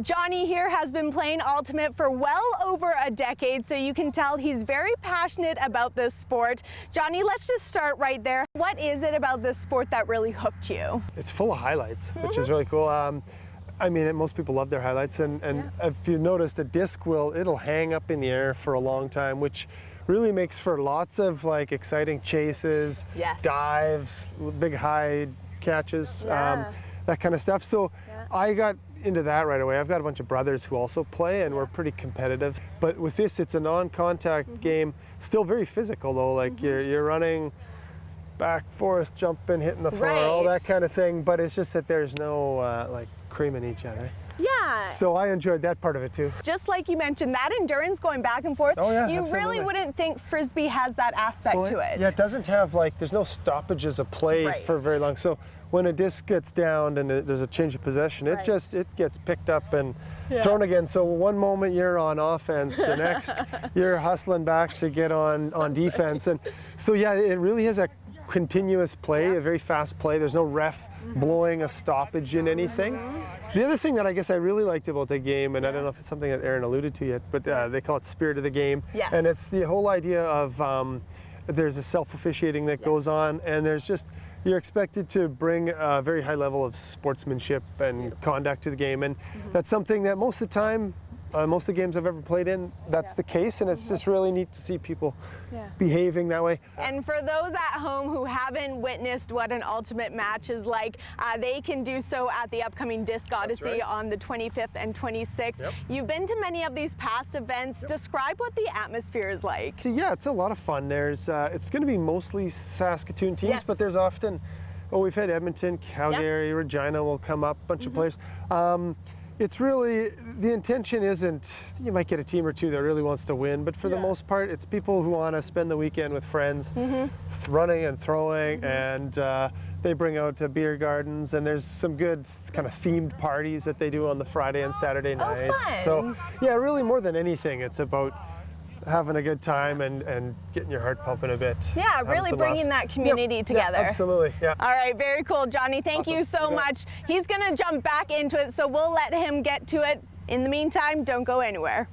Johnny here has been playing Ultimate for well over a decade, so you can tell he's very passionate about this sport. Johnny, let's just start right there. What is it about this sport that really hooked you? It's full of highlights, which is really cool. I mean, most people love their highlights, and if you noticed, a disc it'll hang up in the air for a long time, which really makes for lots of like exciting chases, dives, big high catches, that kind of stuff. So I got into that right away. I've got a bunch of brothers who also play, and we're pretty competitive. But with this, it's a non-contact game, still very physical though. Like you're running back, forth, jumping, hitting the floor, all that kind of thing. But it's just that there's no like creaming each other. Yeah. So I enjoyed that part of it too. Just like you mentioned, that endurance going back and forth, you absolutely. Really wouldn't think Frisbee has that aspect to it. Yeah, it doesn't have there's no stoppages of play for very long. So when a disc gets downed and there's a change of possession, it gets picked up and thrown again. So one moment you're on offense, the next you're hustling back to get on defense. And so yeah, it really is a continuous play, a very fast play. There's no ref blowing a stoppage in anything. The other thing that I guess I really liked about the game, and I don't know if it's something that Aaron alluded to yet, but they call it spirit of the game. Yes. And it's the whole idea of there's a self-officiating that goes on, and you're expected to bring a very high level of sportsmanship and conduct to the game. And that's something that most of the time, most of the games I've ever played in, that's the case, and it's just really neat to see people behaving that way. And for those at home who haven't witnessed what an Ultimate match is like, they can do so at the upcoming Disc Odyssey on the 25th and 26th. You've been to many of these past events. Describe what the atmosphere is like. Yeah, it's a lot of fun. It's going to be mostly Saskatoon teams, but there's often, we've had Edmonton, Calgary, Regina will come up, a bunch of players. It's really, the intention isn't, you might get a team or two that really wants to win, but for the most part, it's people who want to spend the weekend with friends, running and throwing, and they bring out beer gardens, and there's some good kind of themed parties that they do on the Friday and Saturday nights. Fun. So yeah, really more than anything, it's about having a good time and getting your heart pumping a bit. Yeah, really bringing that community together. Yeah, absolutely, yeah. All right, very cool, Johnny. Thank you so much. He's gonna jump back into it, so we'll let him get to it. In the meantime, don't go anywhere.